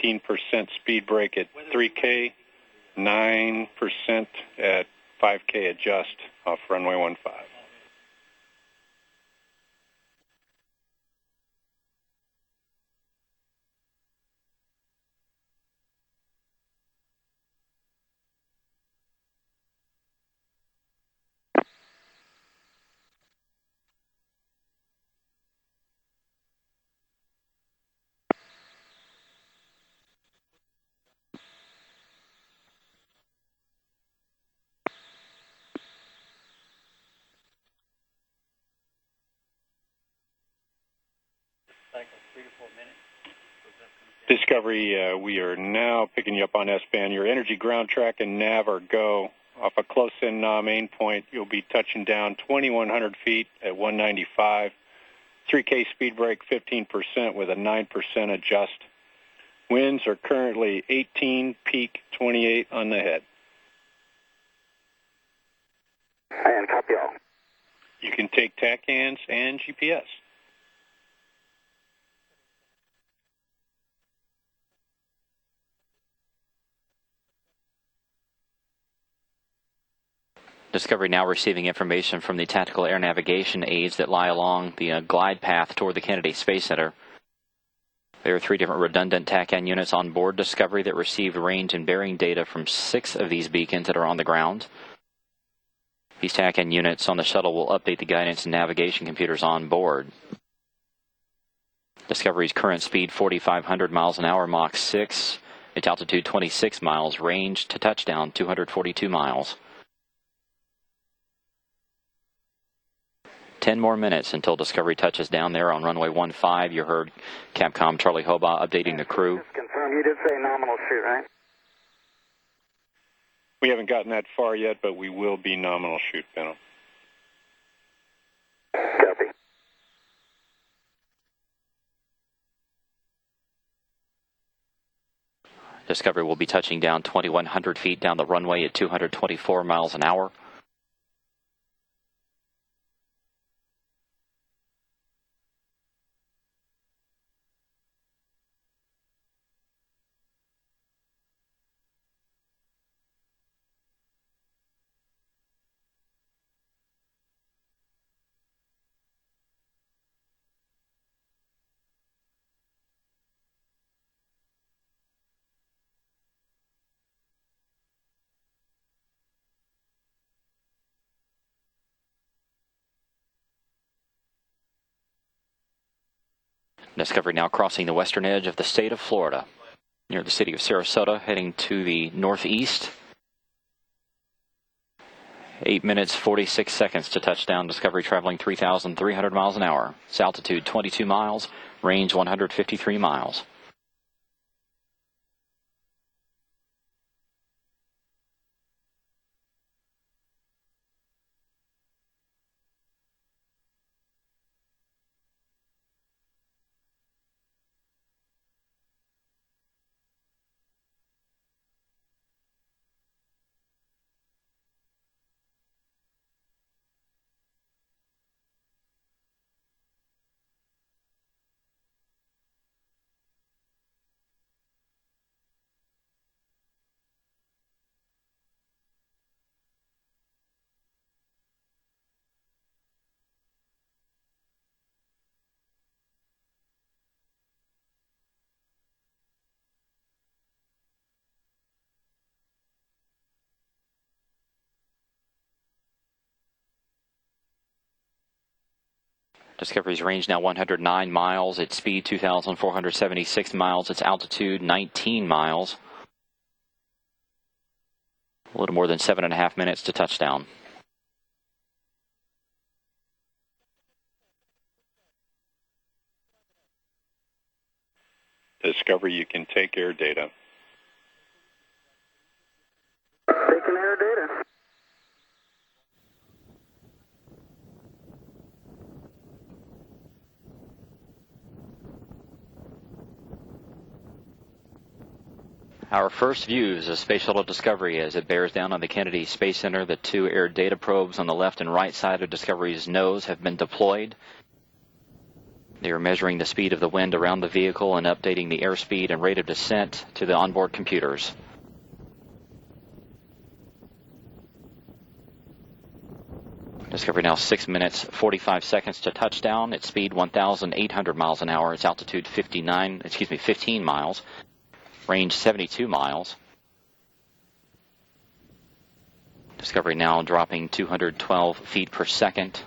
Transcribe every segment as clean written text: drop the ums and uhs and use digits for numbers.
15% speed brake at 3K, 9% at 5K adjust off runway 15. Discovery, we are now picking you up on S-band. Your energy, ground track, and nav are go. Off a close-in main point, you'll be touching down 2,100 feet at 195. 3K speed brake, 15% with a 9% adjust. Winds are currently 18, peak 28 on the head. And copy all. You can take TACANs and GPS. Discovery now receiving information from the tactical air navigation aids that lie along the glide path toward the Kennedy Space Center. There are 3 different redundant TACAN units on board Discovery that received range and bearing data from 6 of these beacons that are on the ground. These TACAN units on the shuttle will update the guidance and navigation computers on board. Discovery's current speed 4,500 miles an hour, Mach 6. Its altitude 26 miles, range to touchdown 242 miles. 10 more minutes until Discovery touches down there on runway 15. You heard Capcom Charlie Hobaugh updating the crew. Just confirm, you did say nominal shoot, right? We haven't gotten that far yet, but we will be nominal shoot, Benno. Copy. Discovery will be touching down 2,100 feet down the runway at 224 miles an hour. Discovery now crossing the western edge of the state of Florida, near the city of Sarasota, heading to the northeast. 8 minutes, 46 seconds to touchdown. Discovery traveling 3,300 miles an hour. Its altitude 22 miles, range 153 miles. Discovery's range now 109 miles. Its speed 2,476 miles. Its altitude 19 miles. A little more than 7.5 minutes to touchdown. Discovery, you can take air data. Taking air data. Our first views of Space Shuttle Discovery as it bears down on the Kennedy Space Center. The 2 air data probes on the left and right side of Discovery's nose have been deployed. They are measuring the speed of the wind around the vehicle and updating the airspeed and rate of descent to the onboard computers. Discovery now 6 minutes, 45 seconds to touchdown. Its speed 1,800 miles an hour. Its altitude 15 miles. Range 72 miles. Discovery now dropping 212 feet per second.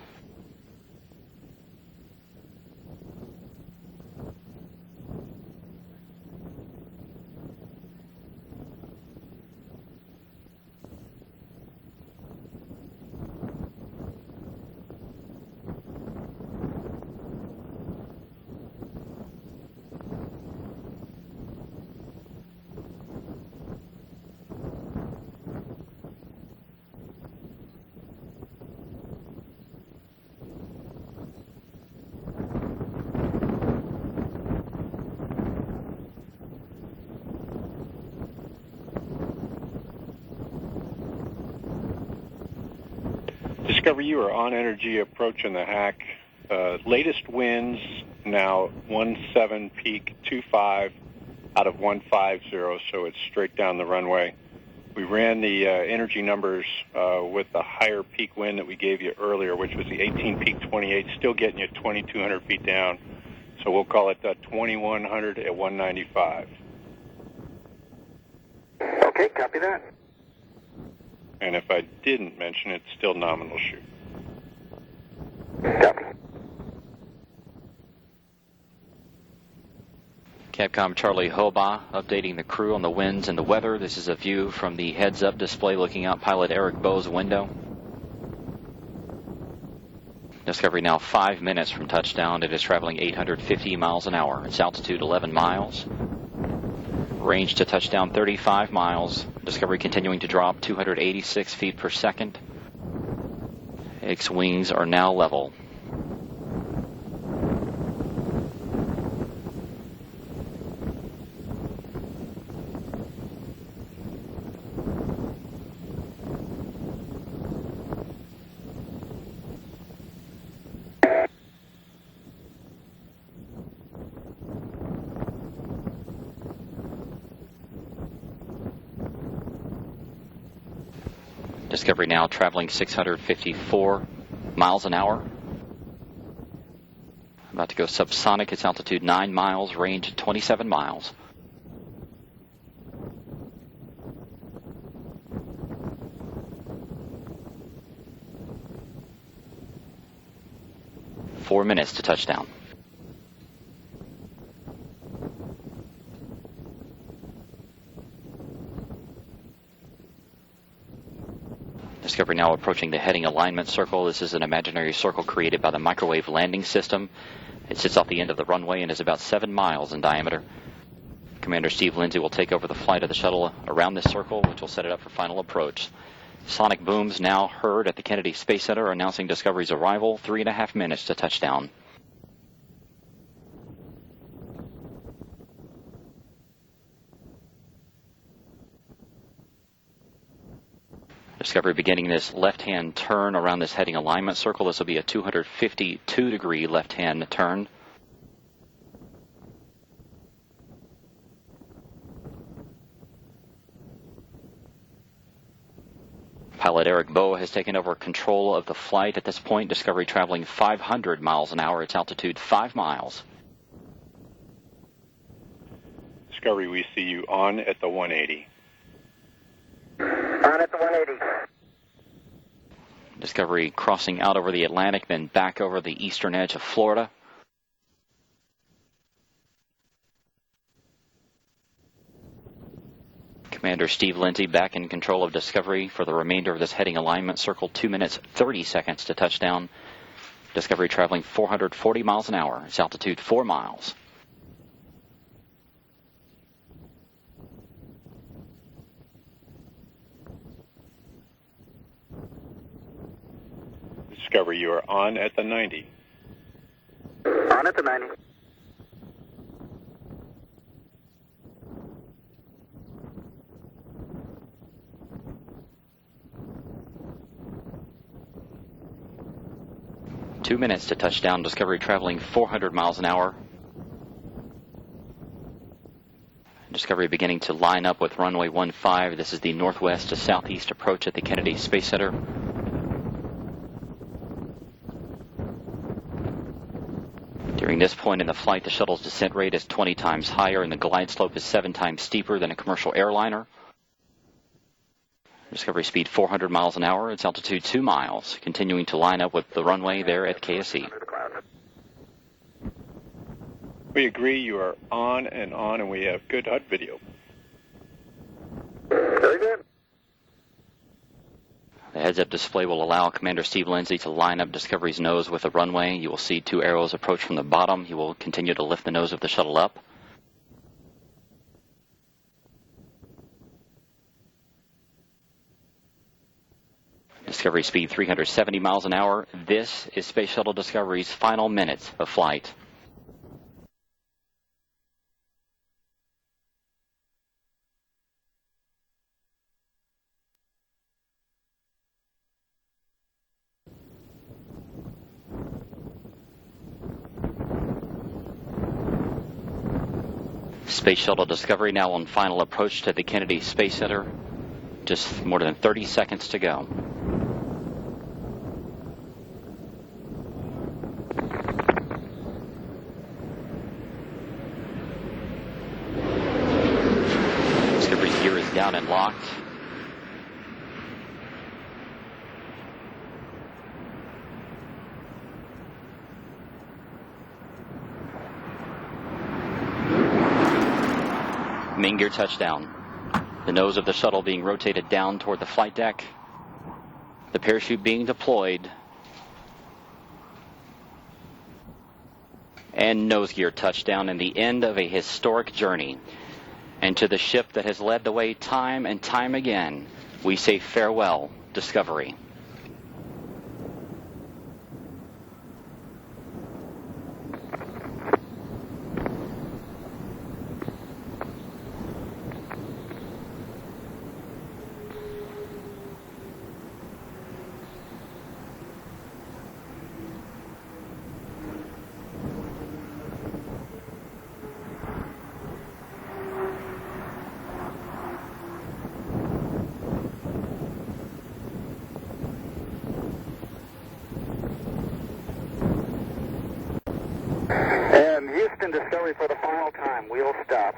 Discovery, you are on energy approaching the hack. Latest winds now 17 peak 25 out of 150, so it's straight down the runway. We ran the energy numbers with the higher peak wind that we gave you earlier, which was the 18 peak 28, still getting you 2,200 feet down. So we'll call it 2,100 at 195. Okay, copy that. And if I didn't mention it, still nominal shoot. Copy. Capcom Charlie Hoba updating the crew on the winds and the weather. This is a view from the heads-up display looking out pilot Eric Bowe's window. Discovery now 5 minutes from touchdown. It is traveling 850 miles an hour. Its altitude 11 miles. Range to touchdown 35 miles. Discovery continuing to drop 286 feet per second. Its wings are now level. Discovery now traveling 654 miles an hour. About to go subsonic. Its altitude 9 miles, range 27 miles. Four minutes to touchdown. Discovery now approaching the heading alignment circle. This is an imaginary circle created by the microwave landing system. It sits off the end of the runway and is about 7 miles in diameter. Commander Steve Lindsay will take over the flight of the shuttle around this circle, which will set it up for final approach. Sonic booms now heard at the Kennedy Space Center announcing Discovery's arrival. 3.5 minutes to touchdown. Discovery beginning this left-hand turn around this heading alignment circle. This will be a 252-degree left-hand turn. Pilot Eric Bowe has taken over control of the flight. At this point, Discovery traveling 500 miles an hour. Its altitude 5 miles. Discovery, we see you on at the 180. On at the 180. Discovery crossing out over the Atlantic, then back over the eastern edge of Florida. Commander Steve Lindsay back in control of Discovery for the remainder of this heading alignment circle. 2 minutes, 30 seconds to touchdown. Discovery traveling 440 miles an hour. Its altitude 4 miles. Discovery, you are on at the 90. On at the 90. 2 minutes to touchdown. Discovery traveling 400 miles an hour. Discovery beginning to line up with runway 15. This is the northwest to southeast approach at the Kennedy Space Center. During this point in the flight, the shuttle's descent rate is 20 times higher and the glide slope is 7 times steeper than a commercial airliner. Discovery speed 400 miles an hour. Its altitude 2 miles, continuing to line up with the runway there at KSE. We agree, you are on, and we have good HUD video. Very good. The heads-up display will allow Commander Steve Lindsay to line up Discovery's nose with the runway. You will see 2 arrows approach from the bottom. He will continue to lift the nose of the shuttle up. Discovery speed 370 miles an hour. This is Space Shuttle Discovery's final minutes of flight. Space Shuttle Discovery now on final approach to the Kennedy Space Center. Just more than 30 seconds to go. Discovery's gear is down and locked. Main gear touchdown. The nose of the shuttle being rotated down toward the flight deck. The parachute being deployed. And nose gear touchdown and the end of a historic journey. And to the ship that has led the way time and time again, we say farewell, Discovery. And Houston Discovery for the final time. We'll stop.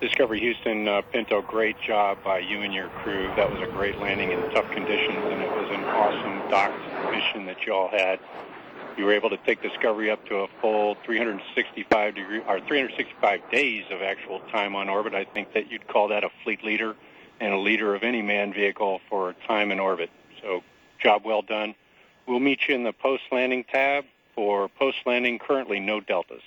Discovery Houston, Pinto, great job by you and your crew. That was a great landing in tough conditions, and it was an awesome docked mission that you all had. You were able to take Discovery up to a full 365 days of actual time on orbit. I think that you'd call that a fleet leader and a leader of any manned vehicle for time in orbit. So, job well done. We'll meet you in the post-landing tab. For post-landing, currently no deltas.